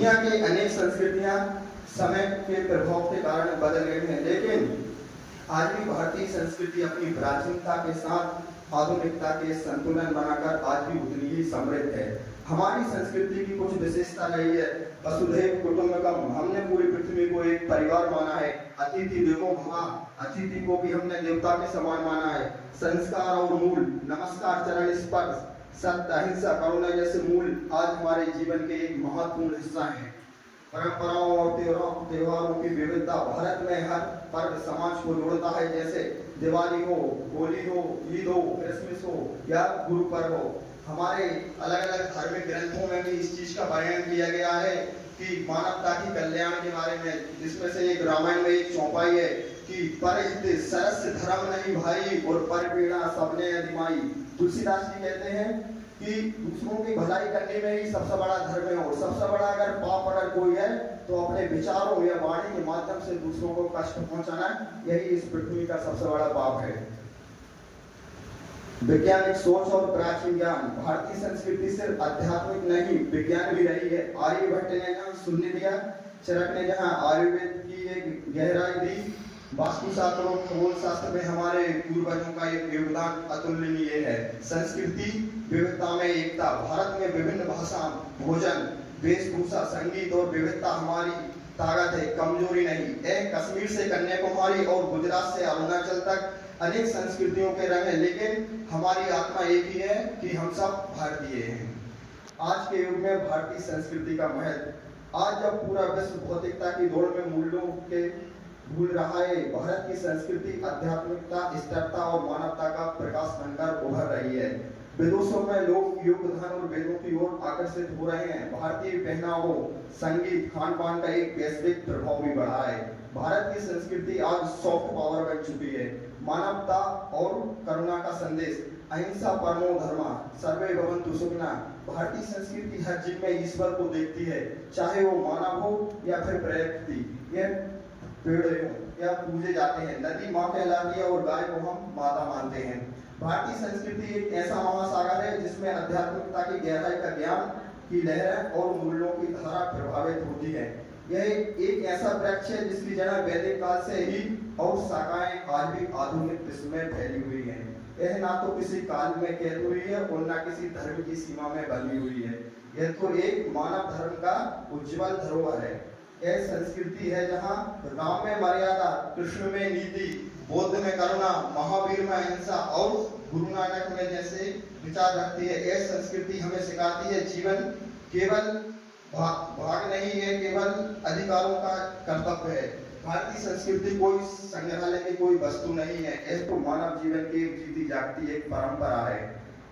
दुनिया की अनेक संस्कृतियां समय के प्रभाव के कारण बदल गई हैं, लेकिन आज भी भारतीय संस्कृति अपनी प्राचीनता के साथ आधुनिकता के संतुलन बनाकर आज भी उतनी ही समृद्ध है। हमारी संस्कृति की कुछ विशेषता रही है। वसुधैव कुटुंबकम, हमने पूरी पृथ्वी को एक परिवार माना है। अतिथि देवो भव, अतिथि को भी हमने देवता के समान माना है। संस्कार और मूल, नमस्कार, चरण स्पर्श, सत्य, अहिंसा, करुणा जैसे मूल आज हमारे जीवन के एक महत्वपूर्ण हिस्सा है। परंपराओं और त्योहारों की विविधता, भारत में हर पर्व समाज को जोड़ता है, जैसे दिवाली हो, होली हो, ईद हो, क्रिसमस हो या गुरु पर्व हो। हमारे अलग अलग धार्मिक ग्रंथों में भी इस चीज का बयान किया गया है कि मानवता की कल्याण के बारे में, जिसमें से एक रामायण में एक चौपाई है कि परहित सरस धर्म नहीं भाई और पर पीड़ा सबने अधिमाई। तुलसीदास जी कहते हैं कि दूसरों की भलाई करने में ही सबसे बड़ा धर्म है, और सबसे बड़ा अगर पाप अगर कोई है तो अपने विचारों या वाणी के माध्यम से दूसरों को कष्ट पहुंचाना, यही इस पृथ्वी का सबसे बड़ा पाप है। वैज्ञानिक सोच और प्राचीन ज्ञान, भारतीय संस्कृति सिर्फ आध्यात्मिक नहीं विज्ञान भी रही है। आर्यभट्ट ने जहाँ शून्य दिया, चरक ने जहाँ आयुर्वेद की एक गहराई दी, वास्तुशास्त्र और खगोल शास्त्र में हमारे पूर्वजों का एक योगदान अतुलनीय है। संस्कृति विविधता में एकता, भारत में विभिन्न भाषा, भोजन, वेशभूषा, संगीत और विविधता हमारी ताकत है, कमजोरी नहीं। कश्मीर से कन्याकुमारी और गुजरात से अरुणाचल तक अनेक संस्कृतियों के रंग हैं, लेकिन हमारी आत्मा एक ही है कि हम सब भारतीय हैं। आज के युग में भारतीय संस्कृति का महत्व, आज जब पूरा विश्व भौतिकता की दौड़ में मूल्यों के भूल रहा है, भारत की संस्कृति आध्यात्मिकता, स्थिरता और मानवता का प्रकाश बनकर उभर रही है। विदेशों में लोग योग, धन और वेदों की ओर आकर्षित हो रहे हैं। भारतीय पहनावों, संगीत, खान पान का एक वैश्विक प्रभाव भी बढ़ा है। भारत की संस्कृति आज सॉफ्ट पावर बन चुकी है। मानवता और करुणा का संदेश, अहिंसा परमो धर्मा, सर्वे भवन्तु सुखिनः। भारतीय संस्कृति हर जीव में ईश्वर को देखती है, चाहे वो मानव हो या फिर प्रकृति। यह पेड़ हो या पूजे जाते हैं, नदी माँ कहलाती है और गाय को हम माता मानते हैं। भारतीय संस्कृति एक ऐसा महासागर है जिसमें आध्यात्मिकता की गहराई का ज्ञान की लहर और मूल्यों की धारा प्रभावित होती है। यह एक ऐसा वृक्ष है जिसकी जड़ वैदिक काल से ही और शाखाएं आज भी आधुनिक विश्व में फैली हुई हैं। यह ना तो किसी काल में कैद हुई है और ना किसी धर्म की सीमा में बंधी हुई है। यह तो एक मानव धर्म का उज्जवल धरोहर है। यह संस्कृति है जहाँ राम में मर्यादा, कृष्ण में नीति, बौद्ध में करुणा, महावीर में अहिंसा और गुरु नानक में जैसे विचार रखती है। यह संस्कृति हमें सिखाती है जीवन केवल भाग नहीं है, केवल अधिकारों का कर्तव्य है। भारतीय संस्कृति कोई संग्रहालय की कोई वस्तु नहीं है, यह तो मानव जीवन की एक जीती जागती एक परंपरा है।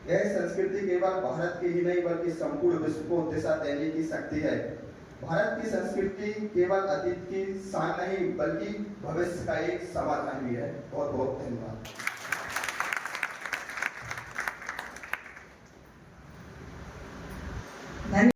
यह संस्कृति केवल भारत की ही नहीं बल्कि संपूर्ण विश्व को दिशा देने की शक्ति है। भारत की संस्कृति केवल अतीत की शान नहीं बल्कि भविष्य का एक समाधान भी है। बहुत बहुत धन्यवाद।